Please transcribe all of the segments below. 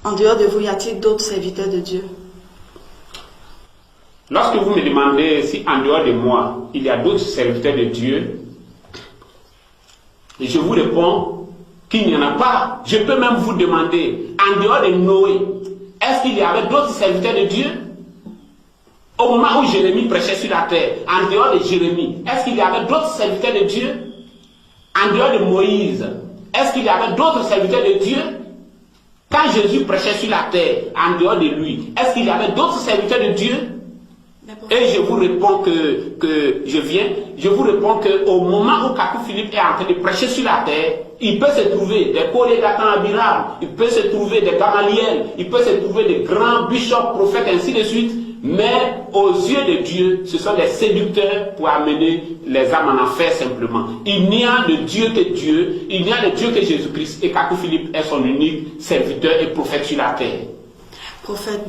En dehors de vous, y a-t-il d'autres serviteurs de Dieu? Lorsque vous me demandez si en dehors de moi, il y a d'autres serviteurs de Dieu, je vous réponds qu'il n'y en a pas. Je peux même vous demander, en dehors de Noé, est-ce qu'il y avait d'autres serviteurs de Dieu? Au moment où Jérémie prêchait sur la terre, en dehors de Jérémie, est-ce qu'il y avait d'autres serviteurs de Dieu? En dehors de Moïse, est-ce qu'il y avait d'autres serviteurs de Dieu? Quand Jésus prêchait sur la terre, en dehors de lui, est-ce qu'il y avait d'autres serviteurs de Dieu? Et je vous réponds je vous réponds qu'au moment où Kakou Philippe est en train de prêcher sur la terre, il peut se trouver des Koré Dathan Abiram, il peut se trouver des Gamaliel, il peut se trouver des grands bishops, prophètes, ainsi de suite. Mais aux yeux de Dieu, ce sont des séducteurs pour amener les âmes en enfer simplement. Il n'y a de Dieu que Dieu, il n'y a de Dieu que Jésus-Christ, et Kakou Philippe est son unique serviteur et prophète sur la terre. Prophète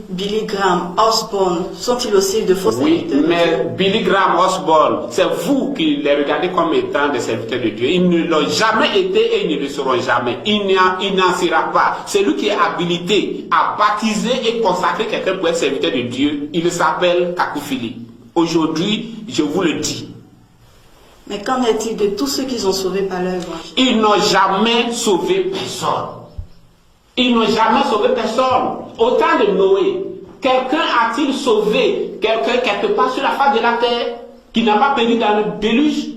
Billy Graham, Osborne, sont-ils aussi de faux serviteurs? Oui, mais Billy Graham, Osborne, c'est vous qui les regardez comme étant des serviteurs de Dieu. Ils ne l'ont jamais été et ils ne le seront jamais. Il n'en sera pas. Celui qui est habilité à baptiser et consacrer quelqu'un pour être serviteur de Dieu, il s'appelle Kakou Philippe. Aujourd'hui, je vous le dis. Mais qu'en est-il de tous ceux qui sont sauvés par leur évangile? Ils n'ont jamais sauvé personne. Ils n'ont jamais sauvé personne. Au temps de Noé, quelqu'un a-t-il sauvé quelqu'un quelque part sur la face de la terre qui n'a pas péri dans le déluge?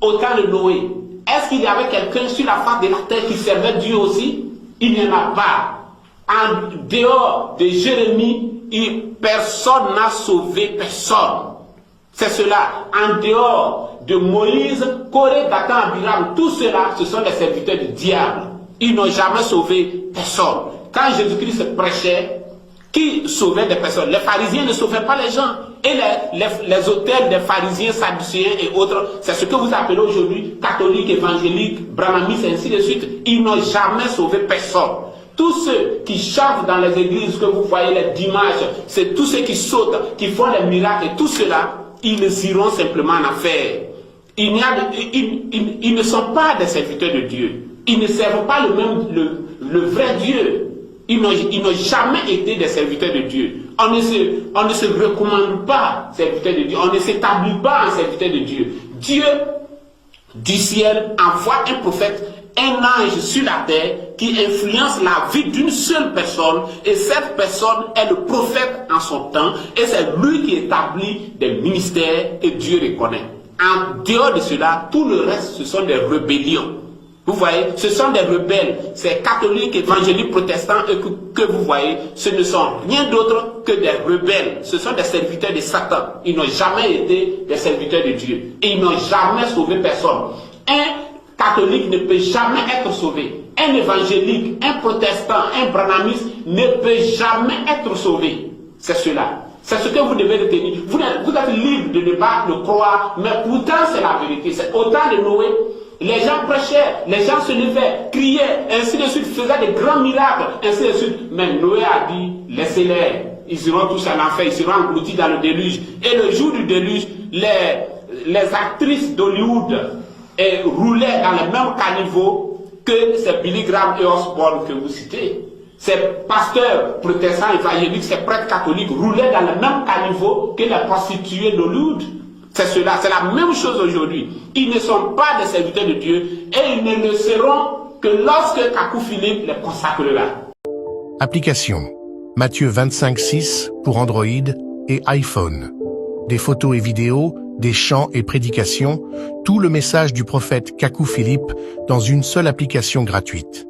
Au temps de Noé, est-ce qu'il y avait quelqu'un sur la face de la terre qui servait Dieu aussi? Il n'y en a pas. En dehors de Jérémie, personne n'a sauvé personne. C'est cela. En dehors de Moïse, Koré, Dathan, Abiram, tout cela, ce sont des serviteurs du diable. Ils n'ont jamais sauvé personne. Quand Jésus-Christ prêchait, qui sauvait des personnes? Les pharisiens ne sauvaient pas les gens. Et les autels des pharisiens, sadducéens et autres, c'est ce que vous appelez aujourd'hui catholiques, évangéliques, brahmanistes, ainsi de suite. Ils n'ont jamais sauvé personne. Tous ceux qui chantent dans les églises que vous voyez les dimanches, c'est tous ceux qui sautent, qui font les miracles et tout cela, ils iront simplement en affaire. Ils ne sont pas des serviteurs de Dieu. Ils ne servent pas le vrai Dieu. Ils n'ont jamais été des serviteurs de Dieu. On ne se recommande pas serviteur de Dieu. On ne s'établit pas en serviteur de Dieu. Dieu du ciel envoie un prophète, un ange sur la terre qui influence la vie d'une seule personne, et cette personne est le prophète en son temps, et c'est lui qui établit des ministères et Dieu les connaît. En dehors de cela, tout le reste, ce sont des rébellions. Vous voyez, ce sont des rebelles, ces catholiques, évangéliques, protestants que vous voyez, ce ne sont rien d'autre que des rebelles. Ce sont des serviteurs de Satan. Ils n'ont jamais été des serviteurs de Dieu. Et ils n'ont jamais sauvé personne. Un catholique ne peut jamais être sauvé. Un évangélique, un protestant, un branhamiste ne peut jamais être sauvé. C'est cela. C'est ce que vous devez retenir. Vous êtes libre de ne pas le croire, mais pourtant c'est la vérité. C'est au temps de Noé. Les gens prêchaient, les gens se levaient, criaient, ainsi de suite, faisaient des grands miracles, ainsi de suite. Mais Noé a dit, laissez-les, ils iront tous en enfer, ils seront engloutis dans le déluge. Et le jour du déluge, les actrices d'Hollywood roulaient dans le même caniveau que ces Billy Graham et Osborne que vous citez. Ces pasteurs protestants évangéliques, ces prêtres catholiques roulaient dans le même caniveau que les prostituées d'Hollywood. C'est cela, c'est la même chose aujourd'hui. Ils ne sont pas des serviteurs de Dieu et ils ne le seront que lorsque Kakou Philippe les consacrera. Application Matthieu 25:6 pour Android et iPhone. Des photos et vidéos, des chants et prédications, tout le message du prophète Kakou Philippe dans une seule application gratuite.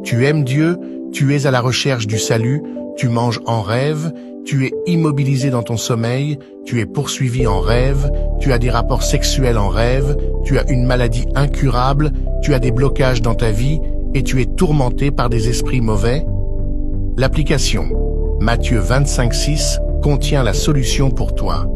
Tu aimes Dieu, tu es à la recherche du salut, tu manges en rêve, tu es immobilisé dans ton sommeil, tu es poursuivi en rêve, tu as des rapports sexuels en rêve, tu as une maladie incurable, tu as des blocages dans ta vie et tu es tourmenté par des esprits mauvais? L'application Matthieu 25:6 contient la solution pour toi.